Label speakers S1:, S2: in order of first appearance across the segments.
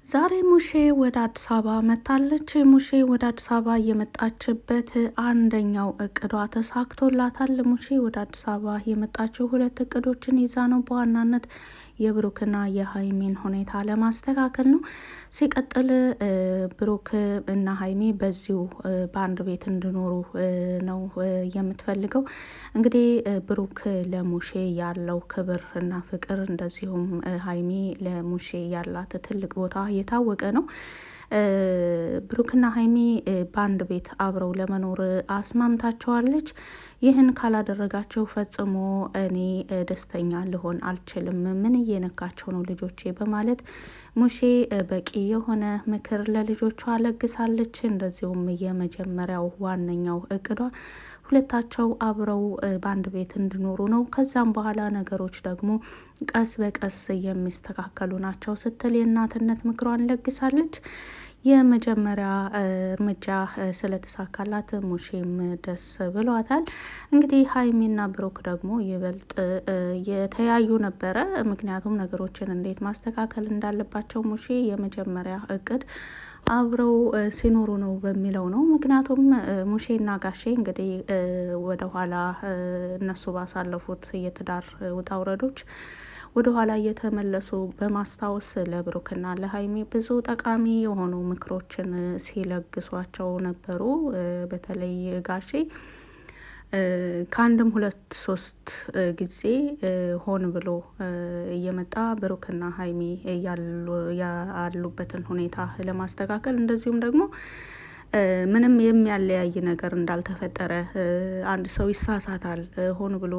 S1: ዛሬ ሙሼ ወደ አዲስ አበባ መጥታለች። ሙሼ ወደ አዲስ አበባ የመጣችበት አንደኛው እቅዷ ተሳክቶላታል። ሙሼ ወደ አዲስ አበባ የመጣችው ሁለት እቅዶችን ይዛ ነው። በዋናነት የብሩክና የሀይሜን ሁኔታ ለማስተካከል ነው። ሲቀጥል ብሩክ እና ሀይሜ በዚሁ በአንድ ቤት እንዲኖሩ ነው የምትፈልገው። እንግዲህ ብሩክ ለሙሼ ያለው ክብር እና ፍቅር እንደዚሁም ሀይሜ ለሙሼ ያላት ትልቅ ቦታ የታወቀ ነው። ብሩክና ሀይሚ በአንድ ቤት አብረው ለመኖር አስማምታቸዋለች። ይህን ካላደረጋቸው ፈጽሞ እኔ ደስተኛ ልሆን አልችልም፣ ምን እየነካቸው ነው ልጆቼ በማለት ሙሼ በቂ የሆነ ምክር ለልጆቿ ለግሳለች። እንደዚሁም የመጀመሪያው ዋነኛው እቅዷ ሁለታቸው አብረው በአንድ ቤት እንዲኖሩ ነው። ከዛም በኋላ ነገሮች ደግሞ ቀስ በቀስ የሚስተካከሉ ናቸው ስትል የእናትነት ምክሯን ለግሳለች። የመጀመሪያ እርምጃ ስለተሳካላት ሙሼም ደስ ብሏታል። እንግዲህ ሀይሚና ብሩክ ደግሞ ይበልጥ የተያዩ ነበረ። ምክንያቱም ነገሮችን እንዴት ማስተካከል እንዳለባቸው ሙሼ የመጀመሪያ እቅድ አብረው ሲኖሩ ነው በሚለው ነው። ምክንያቱም ሙሼና ጋሼ እንግዲህ ወደኋላ እነሱ ባሳለፉት የትዳር ውጣ ውረዶች ወደ ኋላ እየተመለሱ በማስታወስ ለብሩክና ለሀይሚ ብዙ ጠቃሚ የሆኑ ምክሮችን ሲለግሷቸው ነበሩ። በተለይ ጋሼ ከአንድም ሁለት ሶስት ጊዜ ሆን ብሎ እየመጣ ብሩክና ሀይሚ ያሉበትን ሁኔታ ለማስተካከል እንደዚሁም ደግሞ ምንም የሚያለያይ ነገር እንዳልተፈጠረ፣ አንድ ሰው ይሳሳታል፣ ሆን ብሎ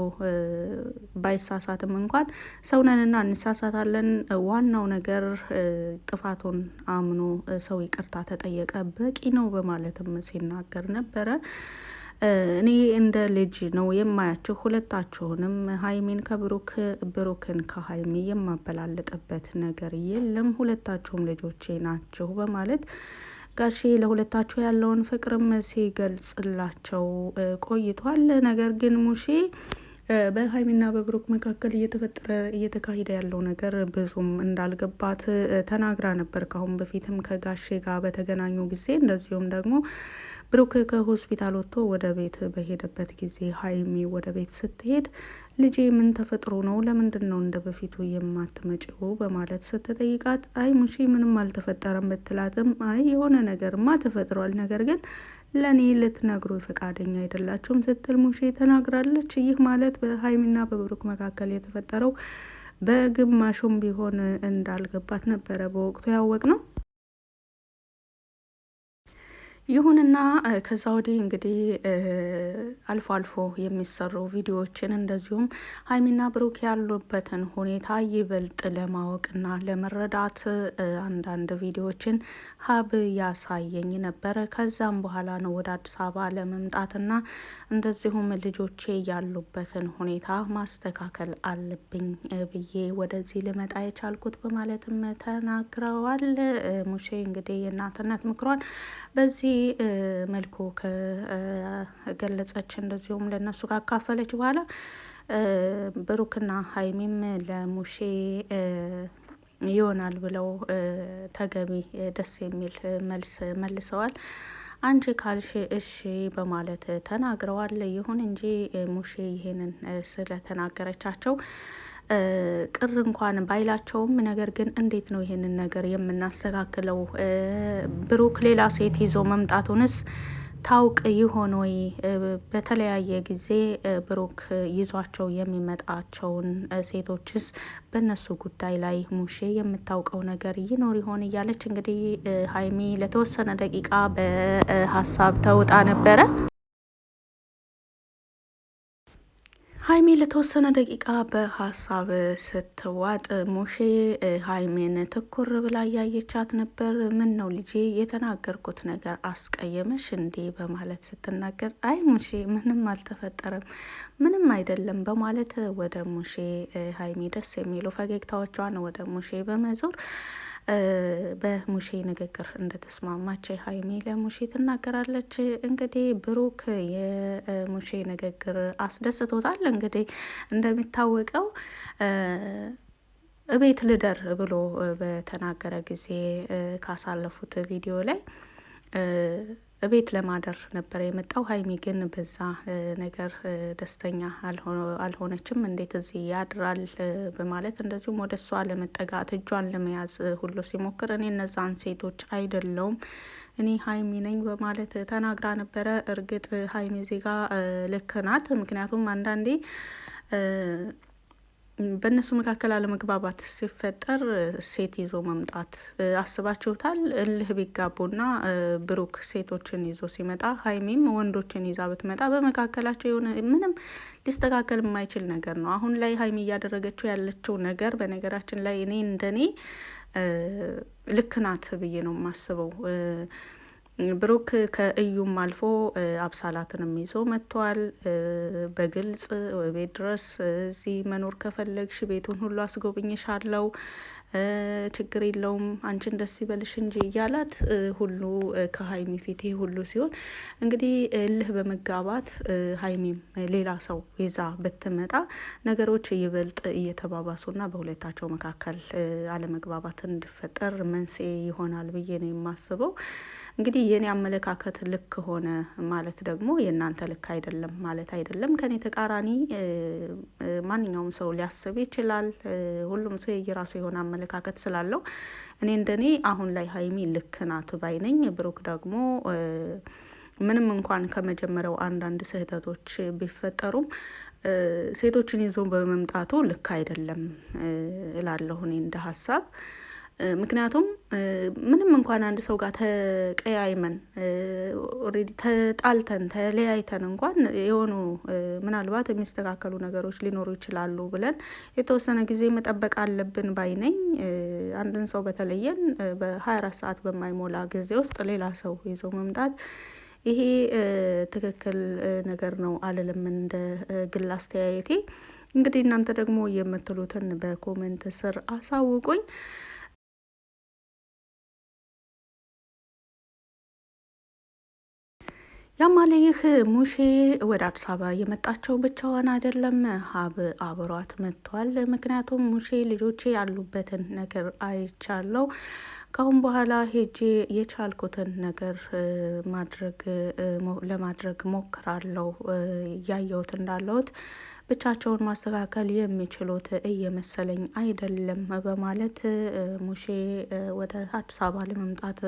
S1: ባይሳሳትም እንኳን ሰውነንና እንሳሳታለን፣ ዋናው ነገር ጥፋቱን አምኖ ሰው ይቅርታ ተጠየቀ በቂ ነው በማለትም ሲናገር ነበረ። እኔ እንደ ልጅ ነው የማያችሁ ሁለታችሁንም፣ ሀይሜን ከብሩክ ብሩክን ከሀይሜ የማበላለጥበት ነገር የለም፣ ሁለታችሁም ልጆቼ ናችሁ በማለት ጋሼ ለሁለታቸው ያለውን ፍቅርም ሲገልጽላቸው ቆይቷል። ነገር ግን ሙሼ በሀይሚና በብሩክ መካከል እየተካሄደ ያለው ነገር ብዙም እንዳልገባት ተናግራ ነበር። ካሁን በፊትም ከጋሼ ጋር በተገናኙ ጊዜ እንደዚሁም ደግሞ ብሩክ ከሆስፒታል ወጥቶ ወደ ቤት በሄደበት ጊዜ ሀይሚ ወደ ቤት ስትሄድ ልጄ ምን ተፈጥሮ ነው? ለምንድን ነው እንደ በፊቱ የማትመጪው? በማለት ስትጠይቃት አይ ሙሺ ምንም አልተፈጠረም ብትላትም አይ የሆነ ነገርማ ተፈጥሯል፣ ነገር ግን ለእኔ ልትነግሩ ፈቃደኛ አይደላችሁም ስትል ሙሺ ተናግራለች። ይህ ማለት በሀይሚና በብሩክ መካከል የተፈጠረው በግማሹም ቢሆን እንዳልገባት ነበረ በወቅቱ ያወቅ ነው። ይሁንና ከዛ ወዲህ እንግዲህ አልፎ አልፎ የሚሰሩ ቪዲዮዎችን እንደዚሁም ሀይሚና ብሩክ ያሉበትን ሁኔታ ይበልጥ ለማወቅና ለመረዳት አንዳንድ ቪዲዮዎችን ሀብ ያሳየኝ ነበረ። ከዛም በኋላ ነው ወደ አዲስ አበባ ለመምጣትና እንደዚሁም ልጆቼ ያሉበትን ሁኔታ ማስተካከል አለብኝ ብዬ ወደዚህ ልመጣ የቻልኩት በማለትም ተናግረዋል። ሙሼ እንግዲህ የእናትነት ምክሯን በዚህ መልኩ ከገለጸች እንደዚሁም ለነሱ ካካፈለች በኋላ ብሩክና ሀይሚም ለሙሼ ይሆናል ብለው ተገቢ ደስ የሚል መልስ መልሰዋል። አንቺ ካልሽ እሺ በማለት ተናግረዋል። ይሁን እንጂ ሙሼ ይሄንን ስለተናገረቻቸው ቅር እንኳን ባይላቸውም ነገር ግን እንዴት ነው ይሄንን ነገር የምናስተካክለው? ብሩክ ሌላ ሴት ይዞ መምጣቱንስ ታውቅ ይሆን ወይ? በተለያየ ጊዜ ብሩክ ይዟቸው የሚመጣቸውን ሴቶችስ በእነሱ ጉዳይ ላይ ሙሼ የምታውቀው ነገር ይኖር ይሆን እያለች እንግዲህ ሀይሚ ለተወሰነ ደቂቃ በሀሳብ ተውጣ ነበረ። ሀይሚ ለተወሰነ ደቂቃ በሀሳብ ስትዋጥ ሙሼ ሀይሜን ትኩር ብላ እያየቻት ነበር። ምን ነው ልጄ የተናገርኩት ነገር አስቀየመሽ እንዴ? በማለት ስትናገር አይ ሙሼ ምንም አልተፈጠረም፣ ምንም አይደለም በማለት ወደ ሙሼ ሀይሚ ደስ የሚሉ ፈገግታዎቿን ወደ ሙሼ በመዞር በሙሼ ንግግር እንደተስማማች ሀይሚ ለሙሼ ትናገራለች። እንግዲህ ብሩክ የሙሼ ንግግር አስደስቶታል። እንግዲህ እንደሚታወቀው እቤት ልደር ብሎ በተናገረ ጊዜ ካሳለፉት ቪዲዮ ላይ እቤት ለማደር ነበር የመጣው። ሀይሚ ግን በዛ ነገር ደስተኛ አልሆነችም። እንዴት እዚህ ያድራል በማለት እንደዚሁም ወደ እሷ ለመጠጋት እጇን ለመያዝ ሁሉ ሲሞክር እኔ እነዛን ሴቶች አይደለውም እኔ ሀይሚ ነኝ በማለት ተናግራ ነበረ። እርግጥ ሀይሚ ዜጋ ልክ ናት። ምክንያቱም አንዳንዴ በእነሱ መካከል አለመግባባት ሲፈጠር ሴት ይዞ መምጣት አስባችሁታል? እልህ ቢጋቡና ብሩክ ሴቶችን ይዞ ሲመጣ ሀይሚም ወንዶችን ይዛ ብትመጣ በመካከላቸው የሆነ ምንም ሊስተካከል የማይችል ነገር ነው። አሁን ላይ ሀይሚ እያደረገችው ያለችው ነገር በነገራችን ላይ እኔ እንደኔ ልክ ናት ብዬ ነው የማስበው። ብሩክ ከእዩም አልፎ አብሳላትንም ይዞ መጥቷል። በግልጽ ቤት ድረስ እዚህ መኖር ከፈለግሽ ቤቱን ሁሉ አስጎብኝሻለሁ፣ ችግር የለውም አንቺን ደስ ይበልሽ እንጂ እያላት ሁሉ ከሀይሚ ፊት ሁሉ ሲሆን እንግዲህ እልህ በመጋባት ሀይሚም ሌላ ሰው ይዛ ብትመጣ ነገሮች ይበልጥ እየተባባሱና በሁለታቸው መካከል አለመግባባት እንዲፈጠር መንስኤ ይሆናል ብዬ ነው የማስበው። እንግዲህ የኔ አመለካከት ልክ ሆነ ማለት ደግሞ የእናንተ ልክ አይደለም ማለት አይደለም። ከኔ ተቃራኒ ማንኛውም ሰው ሊያስብ ይችላል። ሁሉም ሰው የየራሱ የሆነ አመለካከት ስላለው እኔ እንደኔ አሁን ላይ ሀይሚ ልክ ናት ባይ ነኝ። ብሩክ ደግሞ ምንም እንኳን ከመጀመሪያው አንዳንድ ስህተቶች ቢፈጠሩም ሴቶችን ይዞ በመምጣቱ ልክ አይደለም እላለሁ እኔ እንደ ሀሳብ። ምክንያቱም ምንም እንኳን አንድ ሰው ጋር ተቀያይመን ኦልሬዲ ተጣልተን ተለያይተን እንኳን የሆኑ ምናልባት የሚስተካከሉ ነገሮች ሊኖሩ ይችላሉ ብለን የተወሰነ ጊዜ መጠበቅ አለብን ባይ ነኝ። አንድን ሰው በተለየን በ24 ሰዓት በማይሞላ ጊዜ ውስጥ ሌላ ሰው ይዞ መምጣት ይሄ ትክክል ነገር ነው አልልም እንደ ግል አስተያየቴ። እንግዲህ እናንተ ደግሞ የምትሉትን በኮሜንት ስር አሳውቁኝ። ያማለ ይህ ሙሼ ወደ አዲስ አበባ የመጣቸው ብቻዋን አይደለም፣ ሀብ አብሯት መጥቷል። ምክንያቱም ሙሼ ልጆቼ ያሉበትን ነገር አይቻለው፣ ካሁን በኋላ ሄጄ የቻልኩትን ነገር ለማድረግ ሞክራለሁ፣ እያየሁት እንዳለሁት ብቻቸውን ማስተካከል የሚችሉት እየመሰለኝ አይደለም በማለት ሙሼ ወደ አዲስ አበባ ለመምጣት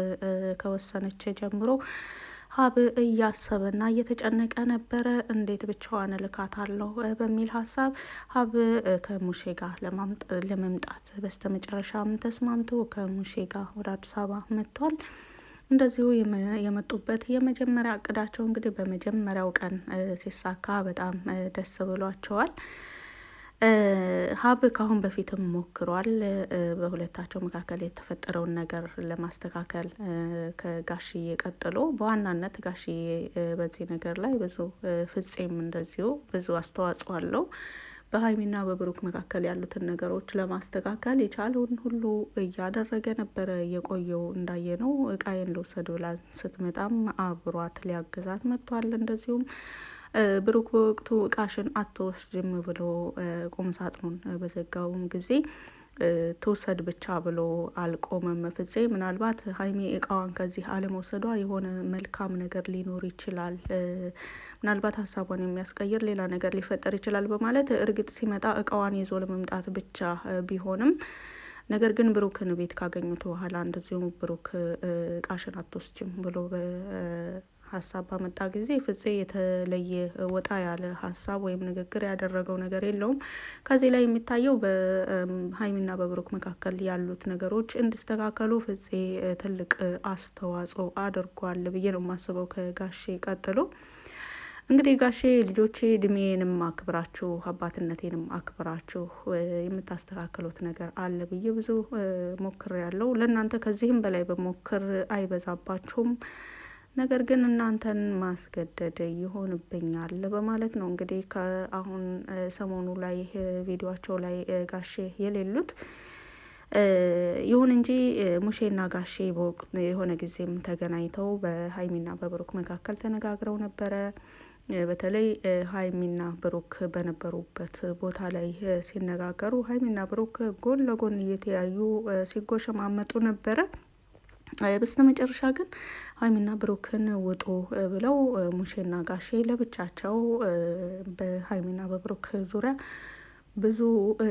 S1: ከወሰነች ጀምሮ ሀብ እያሰበና እየተጨነቀ ነበረ። እንዴት ብቻዋን እልካታለሁ በሚል ሀሳብ ሀብ ከሙሼ ጋር ለመምጣት በስተመጨረሻም ተስማምቶ ከሙሼ ጋር ወደ አዲስ አበባ መጥቷል። እንደዚሁ የመጡበት የመጀመሪያ እቅዳቸው እንግዲህ በመጀመሪያው ቀን ሲሳካ በጣም ደስ ብሏቸዋል። ሀብ ከአሁን በፊትም ሞክሯል በሁለታቸው መካከል የተፈጠረውን ነገር ለማስተካከል ከጋሽዬ ቀጥሎ በዋናነት ጋሽዬ በዚህ ነገር ላይ ብዙ ፍጼም እንደዚሁ ብዙ አስተዋጽኦ አለው። በሀይሚና በብሩክ መካከል ያሉትን ነገሮች ለማስተካከል የቻለውን ሁሉ እያደረገ ነበረ የቆየው። እንዳየ ነው እቃዬን ልውሰድ ብላ ስትመጣም አብሯት ሊያግዛት መጥቷል። እንደዚሁም ብሩክ በወቅቱ እቃሽን አትወስጅም ብሎ ቁም ሳጥኑን በዘጋውም ጊዜ ትውሰድ ብቻ ብሎ አልቆመም ፍፄ። ምናልባት ሀይሜ እቃዋን ከዚህ አለመውሰዷ የሆነ መልካም ነገር ሊኖር ይችላል፣ ምናልባት ሀሳቧን የሚያስቀይር ሌላ ነገር ሊፈጠር ይችላል በማለት እርግጥ ሲመጣ እቃዋን ይዞ ለመምጣት ብቻ ቢሆንም ነገር ግን ብሩክን ቤት ካገኙት በኋላ እንደዚሁም ብሩክ እቃሽን አትወስጅም ብሎ ሀሳብ ባመጣ ጊዜ ፍፄ የተለየ ወጣ ያለ ሀሳብ ወይም ንግግር ያደረገው ነገር የለውም። ከዚህ ላይ የሚታየው በሀይሚና በብሩክ መካከል ያሉት ነገሮች እንዲስተካከሉ ፍፄ ትልቅ አስተዋጽኦ አድርጓል ብዬ ነው የማስበው ከጋሼ ቀጥሎ። እንግዲህ ጋሼ ልጆቼ እድሜንም አክብራችሁ አባትነቴንም አክብራችሁ የምታስተካክሉት ነገር አለ ብዬ ብዙ ሞክር ያለው ለእናንተ ከዚህም በላይ በሞክር አይበዛባችሁም፣ ነገር ግን እናንተን ማስገደድ ይሆንብኛል በማለት ነው እንግዲህ ከአሁን ሰሞኑ ላይ ቪዲዮቸው ላይ ጋሼ የሌሉት። ይሁን እንጂ ሙሼና ጋሼ የሆነ ጊዜም ተገናኝተው በሀይሚና በብሩክ መካከል ተነጋግረው ነበረ። በተለይ ሀይሚና ብሩክ በነበሩበት ቦታ ላይ ሲነጋገሩ ሀይሚና ብሩክ ጎን ለጎን እየተያዩ ሲጎሸማመጡ ነበረ። በስተ መጨረሻ ግን ሀይሚና ብሩክን ውጡ ብለው ሙሼና ጋሼ ለብቻቸው በሀይሚና በብሩክ ዙሪያ ብዙ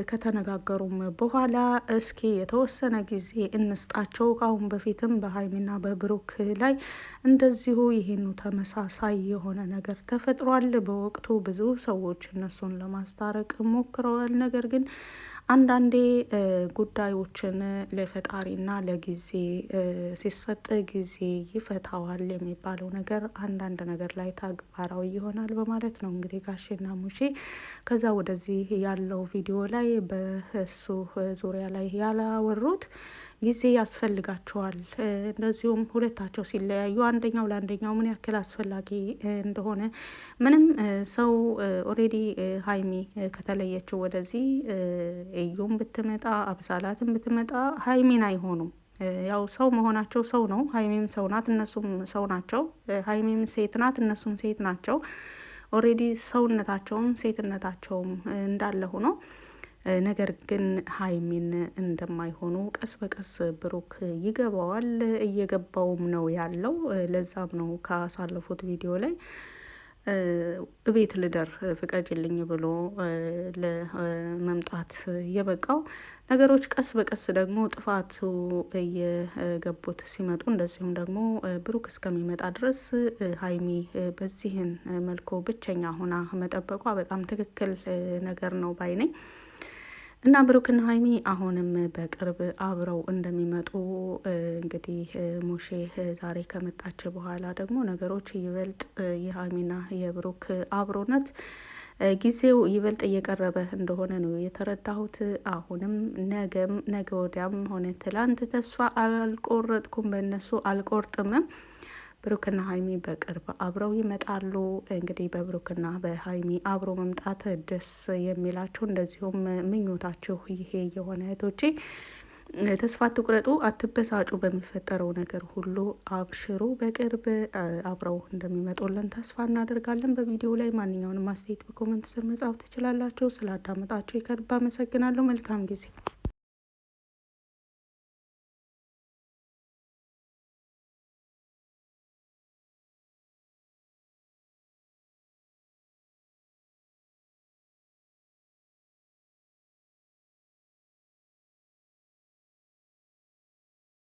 S1: ከተነጋገሩም በኋላ እስኪ የተወሰነ ጊዜ እንስጣቸው። ከአሁን በፊትም በሀይሚና በብሩክ ላይ እንደዚሁ ይህኑ ተመሳሳይ የሆነ ነገር ተፈጥሯል። በወቅቱ ብዙ ሰዎች እነሱን ለማስታረቅ ሞክረዋል። ነገር ግን አንዳንዴ ጉዳዮችን ለፈጣሪና ለጊዜ ሲሰጥ ጊዜ ይፈታዋል የሚባለው ነገር አንዳንድ ነገር ላይ ተግባራዊ ይሆናል በማለት ነው እንግዲህ ጋሼና ሙሼ ከዛ ወደዚህ ያለው ቪዲዮ ላይ በእሱ ዙሪያ ላይ ያላወሩት ጊዜ ያስፈልጋቸዋል። እንደዚሁም ሁለታቸው ሲለያዩ አንደኛው ለአንደኛው ምን ያክል አስፈላጊ እንደሆነ ምንም ሰው ኦሬዲ ሀይሚ ከተለየችው ወደዚህ እዩም ብትመጣ አብሳላትም ብትመጣ ሀይሚን አይሆኑም። ያው ሰው መሆናቸው ሰው ነው። ሀይሚም ሰው ናት፣ እነሱም ሰው ናቸው። ሀይሚም ሴት ናት፣ እነሱም ሴት ናቸው። ኦሬዲ ሰውነታቸውም ሴትነታቸውም እንዳለ ሆኖ ነገር ግን ሀይሚን እንደማይሆኑ ቀስ በቀስ ብሩክ ይገባዋል፣ እየገባውም ነው ያለው። ለዛም ነው ካሳለፉት ቪዲዮ ላይ እቤት ልደር ፍቀጅልኝ ብሎ ለመምጣት የበቃው። ነገሮች ቀስ በቀስ ደግሞ ጥፋቱ እየገቡት ሲመጡ እንደዚሁም ደግሞ ብሩክ እስከሚመጣ ድረስ ሀይሚ በዚህን መልኩ ብቸኛ ሆና መጠበቋ በጣም ትክክል ነገር ነው ባይ ነኝ። እና ብሩክና ሀይሚ አሁንም በቅርብ አብረው እንደሚመጡ እንግዲህ ሙሼ ዛሬ ከመጣች በኋላ ደግሞ ነገሮች ይበልጥ የሀይሚና የብሩክ አብሮነት ጊዜው ይበልጥ እየቀረበ እንደሆነ ነው የተረዳሁት። አሁንም ነገም ነገ ወዲያም ሆነ ትላንት ተስፋ አልቆረጥኩም፣ በእነሱ አልቆርጥምም። ብሩክና ሀይሚ በቅርብ አብረው ይመጣሉ። እንግዲህ በብሩክና በሀይሚ አብሮ መምጣት ደስ የሚላችሁ እንደዚሁም ምኞታችሁ ይሄ የሆነ እህቶቼ ተስፋ አትቁረጡ፣ አትበሳጩ። በሚፈጠረው ነገር ሁሉ አብሽሩ። በቅርብ አብረው እንደሚመጡልን ተስፋ እናደርጋለን። በቪዲዮ ላይ ማንኛውንም አስተያየት በኮመንት ስር መጻፍ ትችላላችሁ። ስላዳመጣችሁ ከልብ አመሰግናለሁ። መልካም ጊዜ